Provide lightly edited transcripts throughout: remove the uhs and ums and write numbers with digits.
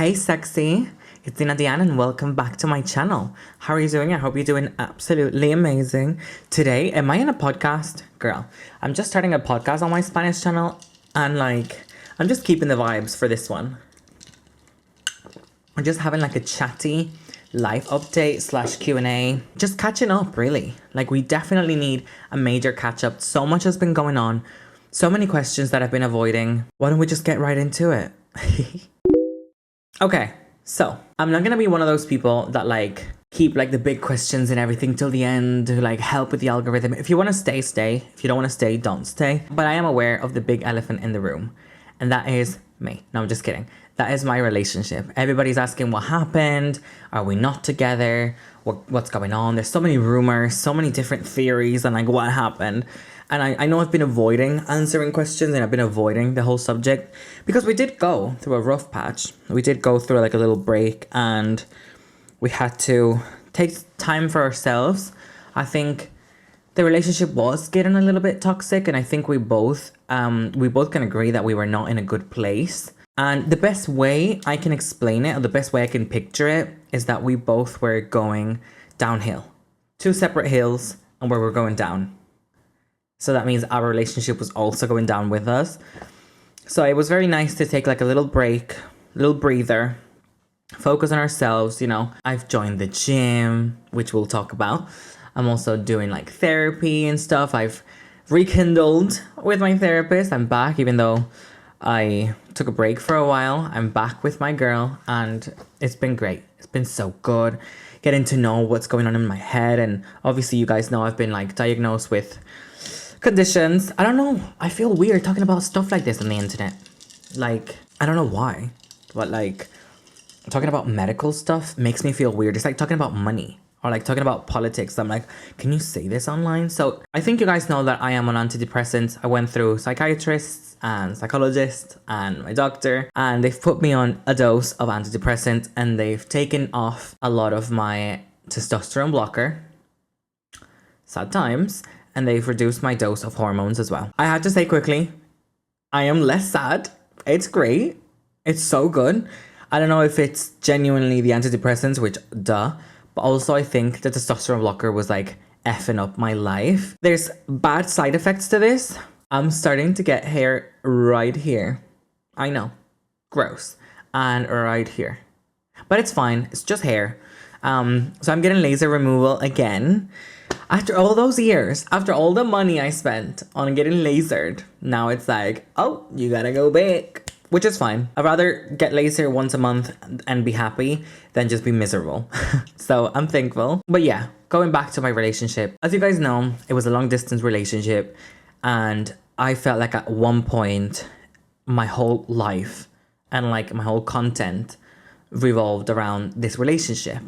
Hey sexy, it's deenahdian and welcome back to my channel. How are you doing? I hope you're doing absolutely amazing. Today, am I in a podcast? Girl, I'm just starting a podcast on my Spanish channel and I'm just keeping the vibes for this one. I'm just having like a chatty life update / Q&A. Just catching up really. We definitely need a major catch up. So much has been going on. So many questions that I've been avoiding. Why don't we just get right into it? Okay, so I'm not gonna be one of those people that keep the big questions and everything till the end to help with the algorithm. If you want to stay, stay. If you don't want to stay, don't stay. But I am aware of the big elephant in the room, and that is me. No, I'm just kidding. That is my relationship. Everybody's asking what happened. Are we not together? What's going on? There's so many rumors, so many different theories on what happened. And I know I've been avoiding answering questions and I've been avoiding the whole subject because we did go through a rough patch. We did go through a little break and we had to take time for ourselves. I think the relationship was getting a little bit toxic, and I think we both can agree that we were not in a good place. And the best way I can explain it, or the best way I can picture it, is that we both were going downhill. Two separate hills, and where we're going down. So that means our relationship was also going down with us. So it was very nice to take a little break, little breather, focus on ourselves. I've joined the gym, which we'll talk about. I'm also doing therapy and stuff. I've rekindled with my therapist. I'm back, even though I took a break for a while. I'm back with my girl and it's been great. It's been so good getting to know what's going on in my head. And obviously you guys know I've been diagnosed with conditions. I don't know. I feel weird talking about stuff like this on the internet. I don't know why, but talking about medical stuff makes me feel weird. It's like talking about money or talking about politics. I'm like, can you say this online? So I think you guys know that I am on antidepressants. I went through psychiatrists and psychologists and my doctor, and they've put me on a dose of antidepressants and they've taken off a lot of my testosterone blocker. Sad times. And they've reduced my dose of hormones as well. I had to say quickly, I am less sad. It's great. It's so good. I don't know if it's genuinely the antidepressants, which duh, but also I think the testosterone blocker was effing up my life. There's bad side effects to this. I'm starting to get hair right here. I know, gross. And right here. But it's fine, it's just hair. So I'm getting laser removal again. After all those years, after all the money I spent on getting lasered, now it's oh, you gotta go back. Which is fine. I'd rather get laser once a month and be happy than just be miserable. So I'm thankful. But yeah, going back to my relationship. As you guys know, it was a long distance relationship. And I felt at one point, my whole life and my whole content revolved around this relationship.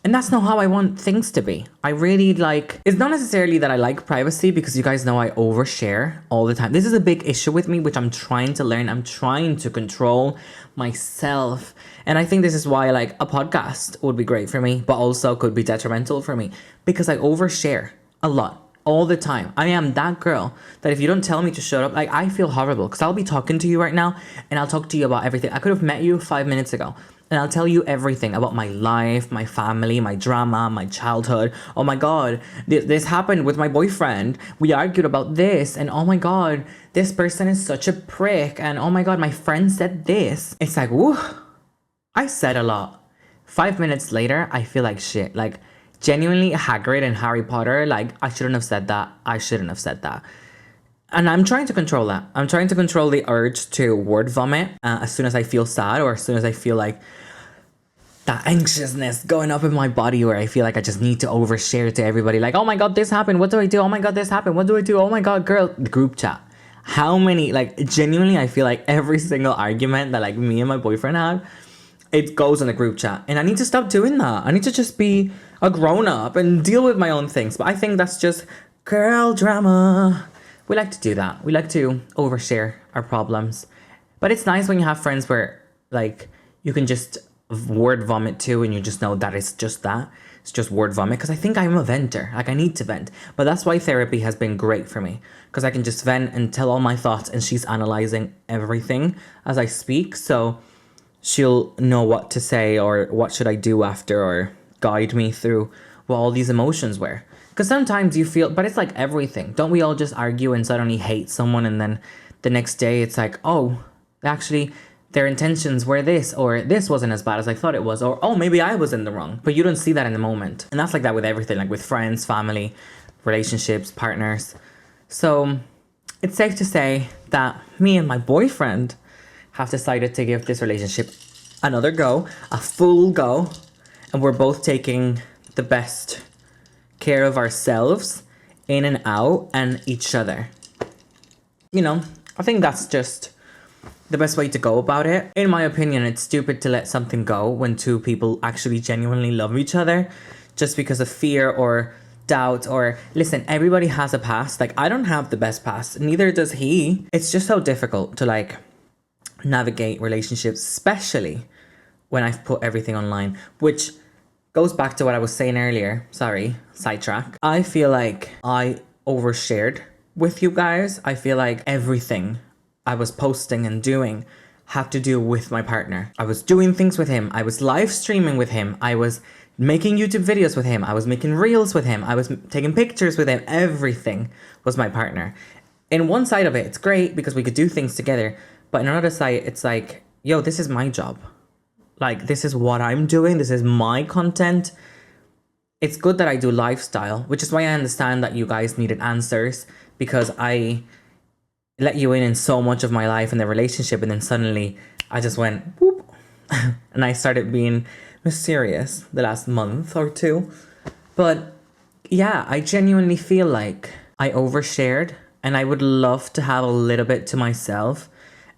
And that's not how I want things to be. I really it's not necessarily that I like privacy, because you guys know I overshare all the time. This is a big issue with me, which I'm trying to learn. I'm trying to control myself. And I think this is why a podcast would be great for me, but also could be detrimental for me, because I overshare a lot. All the time. I am that girl that if you don't tell me to shut up, I feel horrible, because I'll be talking to you right now and I'll talk to you about everything. I could have met you 5 minutes ago and I'll tell you everything about my life, my family, my drama, my childhood. Oh my God, this happened with my boyfriend. We argued about this, and oh my God, this person is such a prick. And oh my God, my friend said this. It's woo, I said a lot. 5 minutes later, I feel like shit. Genuinely, Hagrid and Harry Potter, I shouldn't have said that. I shouldn't have said that. And I'm trying to control that. I'm trying to control the urge to word vomit as soon as I feel sad, or as soon as I feel that anxiousness going up in my body, where I feel I just need to overshare to everybody. Oh my God, this happened. What do I do? Oh my God, this happened. What do I do? Oh my God, girl. The group chat. How many, genuinely, I feel every single argument that me and my boyfriend had, it goes in the group chat. And I need to stop doing that. I need to just be a grown-up and deal with my own things. But I think that's just girl drama. We like to do that. We like to overshare our problems. But it's nice when you have friends where you can just word vomit to, and you just know that it's just that. It's just word vomit, because I think I'm a venter. I need to vent. But that's why therapy has been great for me, because I can just vent and tell all my thoughts, and she's analyzing everything as I speak. So she'll know what to say or what should I do after, or guide me through what all these emotions were. Because sometimes you feel, but it's like everything. Don't we all just argue and suddenly hate someone, and then the next day it's like, oh, actually their intentions were this, or this wasn't as bad as I thought it was, or oh, maybe I was in the wrong. But you don't see that in the moment. And that's like that with everything, like with friends, family, relationships, partners. So it's safe to say that me and my boyfriend have decided to give this relationship another go, a full go. And we're both taking the best care of ourselves in and out and each other. You know, I think that's just the best way to go about it. In my opinion, it's stupid to let something go when two people actually genuinely love each other just because of fear or doubt. Or listen, everybody has a past. Like, I don't have the best past, neither does he. It's just so difficult to like navigate relationships, especially when I've put everything online, which goes back to what I was saying earlier. Sorry, sidetrack. I feel like I overshared with you guys. I feel like everything I was posting and doing had to do with my partner. I was doing things with him. I was live streaming with him. I was making YouTube videos with him. I was making reels with him. I was taking pictures with him. Everything was my partner. In one side of it, it's great because we could do things together. But in another side, it's like, yo, this is my job. Like, this is what I'm doing. This is my content. It's good that I do lifestyle, which is why I understand that you guys needed answers, because I let you in so much of my life and the relationship, and then suddenly I just went whoop and I started being mysterious the last month or two. But yeah, I genuinely feel like I overshared, and I would love to have a little bit to myself.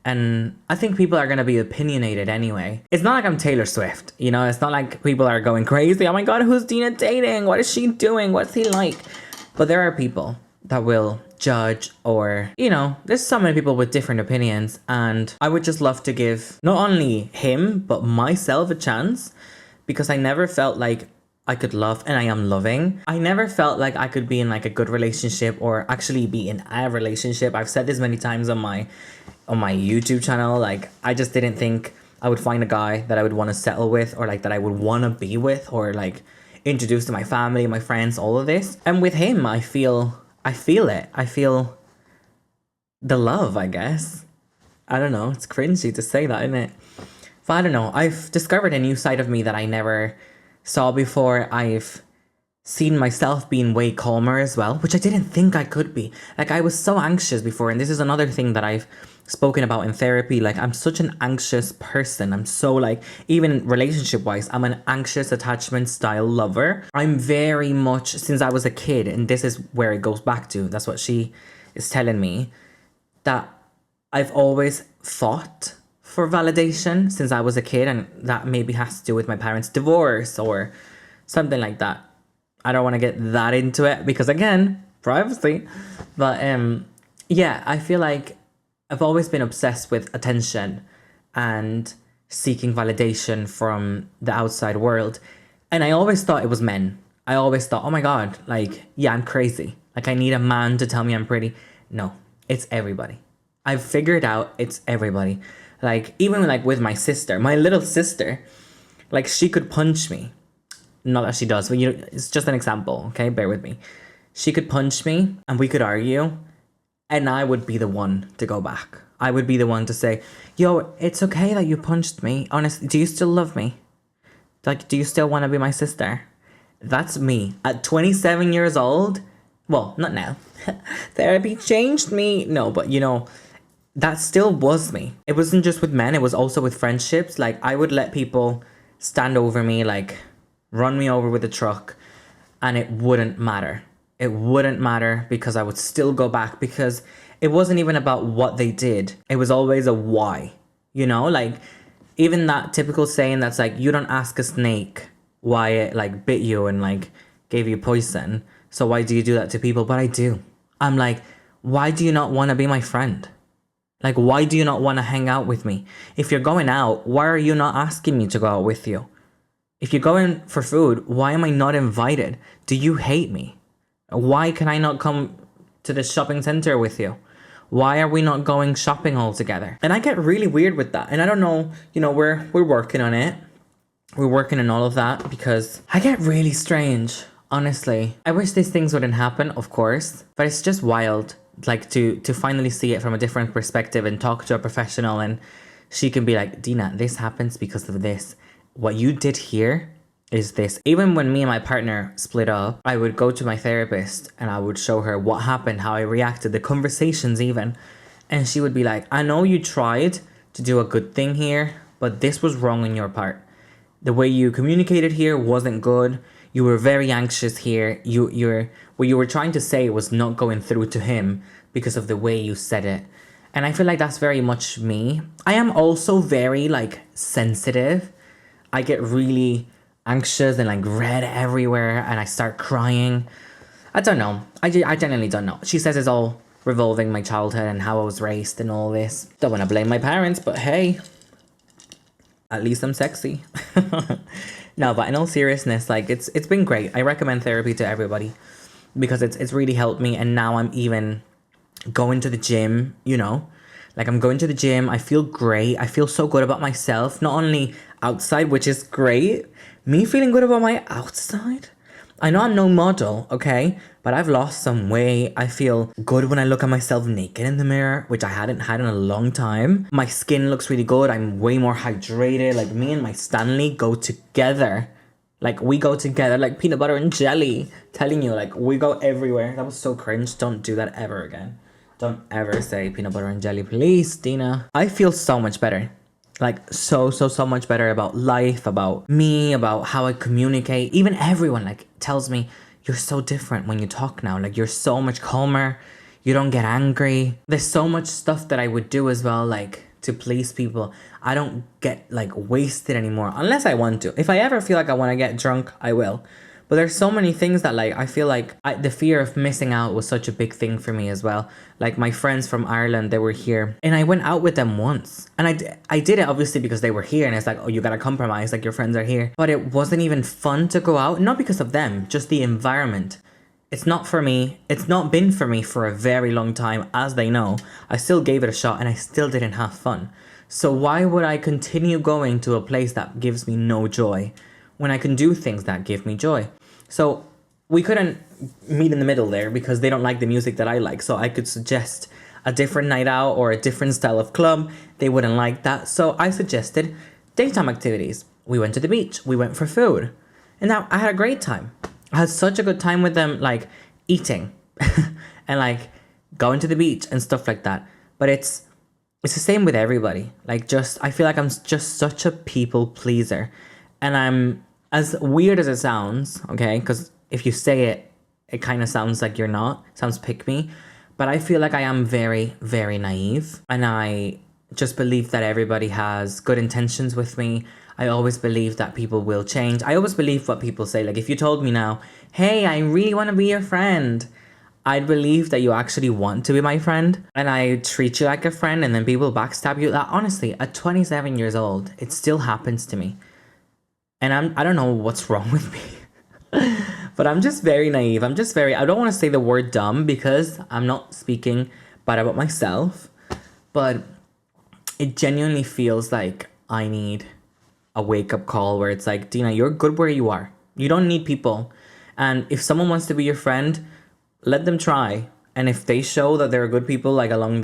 And I think people are going to be opinionated anyway. It's not like I'm Taylor Swift, you know? It's not like people are going crazy. Oh my God, who's Deena dating? What is she doing? What's he like? But there are people that will judge, or, you know, there's so many people with different opinions. And I would just love to give not only him, but myself a chance, because I never felt like I could love, and I am loving. I never felt like I could be in like a good relationship or actually be in a relationship. I've said this many times on my YouTube channel. Like, I just didn't think I would find a guy that I would want to settle with, or like that I would want to be with, or like introduce to my family, my friends, all of this. And with him, I feel it. I feel the love, I guess. I don't know. It's cringy to say that, isn't it? But I don't know. I've discovered a new side of me that I never saw before. I've seen myself being way calmer as well, which I didn't think I could be. Like, I was so anxious before, and this is another thing that I've spoken about in therapy. Like, I'm such an anxious person. I'm so like, even relationship wise, I'm an anxious attachment style lover. I'm very much, since I was a kid, and this is where it goes back to, that's what she is telling me, that I've always fought for validation since I was a kid, and that maybe has to do with my parents' divorce or something like that. I don't want to get that into it because, again, privacy. But yeah, I feel like I've always been obsessed with attention and seeking validation from the outside world. And I always thought it was men. I always thought, oh my God, like, yeah, I'm crazy. Like, I need a man to tell me I'm pretty. No, it's everybody. I've figured out it's everybody. Like, even like with my sister, my little sister, like, she could punch me. Not that she does, but you know, it's just an example, okay? Bear with me. She could punch me and we could argue, and I would be the one to go back. I would be the one to say, yo, it's okay that you punched me. Honestly, do you still love me? Like, do you still want to be my sister? That's me. At 27 years old, well, not now. Therapy changed me. No, but you know, that still was me. It wasn't just with men, it was also with friendships. Like, I would let people stand over me, like, run me over with a truck, and it wouldn't matter. It wouldn't matter because I would still go back, because it wasn't even about what they did. It was always a why, you know? Like, even that typical saying that's like, you don't ask a snake why it like bit you and like gave you poison. So why do you do that to people? But I do. I'm like, why do you not want to be my friend? Like, why do you not want to hang out with me? If you're going out, why are you not asking me to go out with you? If you're going for food, why am I not invited? Do you hate me? Why can I not come to the shopping center with you? Why are we not going shopping all together? And I get really weird with that. And I don't know, you know, we're working on it. We're working on all of that because I get really strange, honestly. I wish these things wouldn't happen, of course, but it's just wild, like to finally see it from a different perspective and talk to a professional, and she can be like, Deena, this happens because of this. What you did here is this. Even when me and my partner split up, I would go to my therapist and I would show her what happened, how I reacted, the conversations even. And she would be like, I know you tried to do a good thing here, but this was wrong on your part. The way you communicated here wasn't good. You were very anxious here. What you were trying to say was not going through to him because of the way you said it. And I feel like that's very much me. I am also very like sensitive. I get really anxious and like red everywhere and I start crying. I don't know. I genuinely don't know. She says it's all revolving my childhood and how I was raised and all this. Don't want to blame my parents, but hey, at least I'm sexy. No, but in all seriousness, like it's been great. I recommend therapy to everybody because it's really helped me. And now I'm even going to the gym, you know, like I'm going to the gym. I feel great. I feel so good about myself, not only outside, which is great. Me feeling good about my outside. I know I'm no model, okay? But I've lost some weight. I feel good when I look at myself naked in the mirror, which I hadn't had in a long time. My skin looks really good. I'm way more hydrated. Like me and my Stanley go together. Like we go together like peanut butter and jelly. Telling you, like we go everywhere. That was so cringe. Don't do that ever again. Don't ever say peanut butter and jelly, please, Deena. I feel so much better. Like so much better about life, about me, about how I communicate. Even everyone like tells me, you're so different when you talk now. Like you're so much calmer. You don't get angry. There's so much stuff that I would do as well, like to please people. I don't get like wasted anymore unless I want to. If I ever feel like I want to get drunk, I will. But there's so many things that like I feel like the fear of missing out was such a big thing for me as well. Like my friends from Ireland, they were here and I went out with them once. And I did it obviously because they were here and it's like, oh, you gotta compromise, like your friends are here. But it wasn't even fun to go out, not because of them, just the environment. It's not for me. It's not been for me for a very long time, as they know. I still gave it a shot and I still didn't have fun. So why would I continue going to a place that gives me no joy when I can do things that give me joy? So we couldn't meet in the middle there because they don't like the music that I like. So I could suggest a different night out or a different style of club. They wouldn't like that. So I suggested daytime activities. We went to the beach. We went for food. And now I had a great time. I had such a good time with them, like eating and like going to the beach and stuff like that. But it's the same with everybody. Like I feel like I'm just such a people pleaser. And I'm, as weird as it sounds, okay, because if you say it, it kind of sounds like you're not, sounds pick me, but I feel like I am very, very naive, and I just believe that everybody has good intentions with me. I always believe that people will change. I always believe what people say. Like if you told me now, hey, I really want to be your friend, I'd believe that you actually want to be my friend, and I treat you like a friend, and then people backstab you. That honestly, at 27 years old, it still happens to me. And I don't know what's wrong with me, but I'm just very naive. I don't want to say the word dumb because I'm not speaking bad about myself, but it genuinely feels like I need a wake-up call where it's like, Deena, you're good where you are. You don't need people. And if someone wants to be your friend, let them try. And if they show that they're good people, like in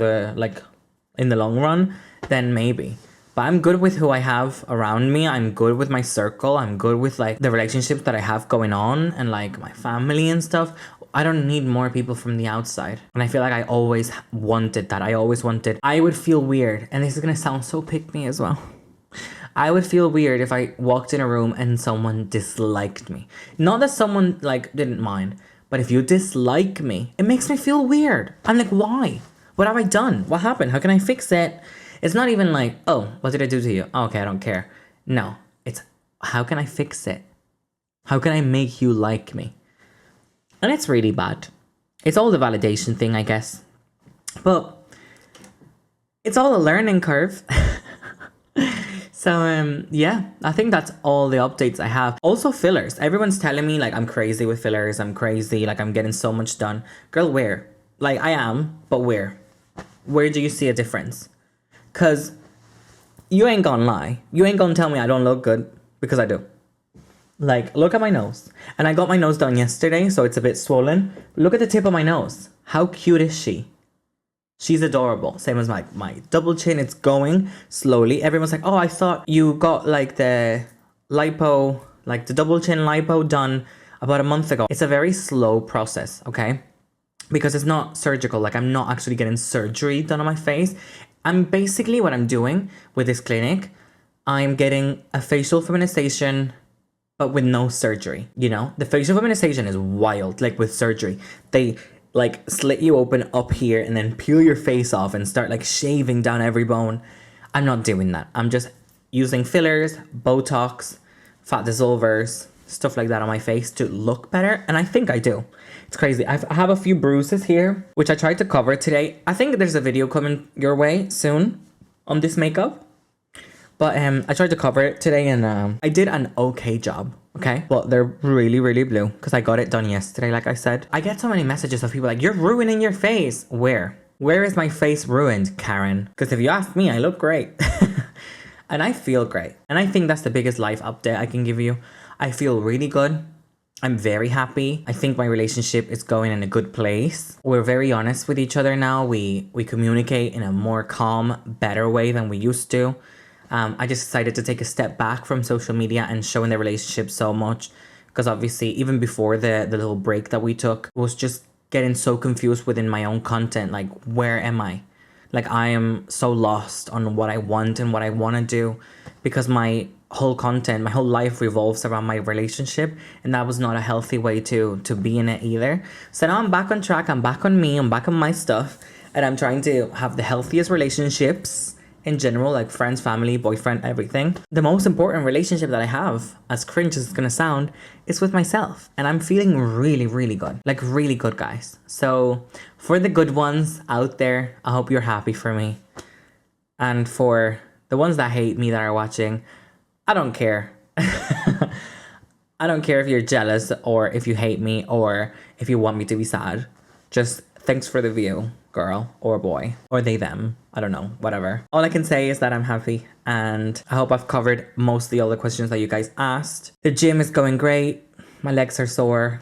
the long run, then maybe. But I'm good with who I have around me. I'm good with my circle. I'm good with like the relationships that I have going on and like my family and stuff. I don't need more people from the outside. And I feel like I always wanted that. I would feel weird. And this is going to sound so pick me as well. I would feel weird if I walked in a room and someone disliked me. Not that someone like didn't mind, but if you dislike me, it makes me feel weird. I'm like, why? What have I done? What happened? How can I fix it? It's not even like, oh, what did I do to you? Oh, okay, I don't care. No, it's how can I fix it? How can I make you like me? And it's really bad. It's all the validation thing, I guess. But it's all a learning curve. So, yeah, I think that's all the updates I have. Also fillers. Everyone's telling me like I'm crazy with fillers. I'm crazy. Like I'm getting so much done. Girl, where? Like I am, but where? Where do you see a difference? Because you ain't gonna lie. You ain't gonna tell me I don't look good, because I do. Like, look at my nose. And I got my nose done yesterday, so it's a bit swollen. Look at the tip of my nose. How cute is she? She's adorable. Same as my double chin. It's going slowly. Everyone's like, oh, I thought you got like the lipo, like the double chin lipo done about a month ago. It's a very slow process, okay? Because it's not surgical. Like, I'm not actually getting surgery done on my face. I'm basically, what I'm doing with this clinic, I'm getting a facial feminization, but with no surgery, you know? The facial feminization is wild, like with surgery. They like slit you open up here and then peel your face off and start like shaving down every bone. I'm not doing that. I'm just using fillers, Botox, fat dissolvers, stuff like that on my face to look better. And I think I do. It's crazy. I have a few bruises here, which I tried to cover today. I think there's a video coming your way soon on this makeup. But I tried to cover it today and I did an okay job, okay? But they're really, really blue because I got it done yesterday, like I said. I get so many messages of people like, you're ruining your face. Where? Where is my face ruined, Karen? Because if you ask me, I look great. And I feel great. And I think that's the biggest life update I can give you. I feel really good. I'm very happy. I think my relationship is going in a good place. We're very honest with each other now. We communicate in a more calm, better way than we used to. I just decided to take a step back from social media and showing the relationship so much. Because obviously, even before the little break that we took, was just getting so confused within my own content. Like, where am I? Like, I am so lost on what I want and what I want to do. Because my whole content, my whole life revolves around my relationship. And that was not a healthy way to be in it either. So now I'm back on track. I'm back on me. I'm back on my stuff. And I'm trying to have the healthiest relationships in general, like friends, family, boyfriend, everything. The most important relationship that I have, as cringe as it's gonna sound, is with myself. And I'm feeling really, really good. Like, really good, guys. So for the good ones out there, I hope you're happy for me. And for the ones that hate me that are watching, I don't care. I don't care if you're jealous or if you hate me or if you want me to be sad. Just thanks for the view, girl or boy, or they, them. I don't know, whatever. All I can say is that I'm happy and I hope I've covered mostly all the questions that you guys asked. The gym is going great. My legs are sore.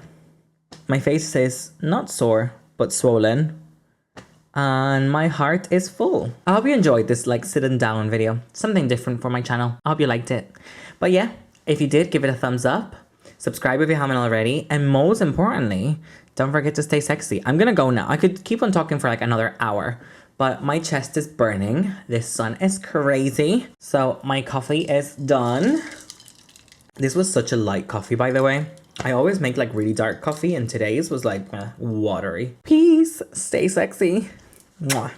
My face is not sore, but swollen. And my heart is full. I hope you enjoyed this like sitting down video. Something different for my channel. I hope you liked it. But yeah, if you did, give it a thumbs up. Subscribe if you haven't already. And most importantly, don't forget to stay sexy. I'm gonna go now. I could keep on talking for like another hour, but my chest is burning. This sun is crazy. So my coffee is done. This was such a light coffee, by the way. I always make like really dark coffee and today's was like watery. Peace. Stay sexy. Mwah.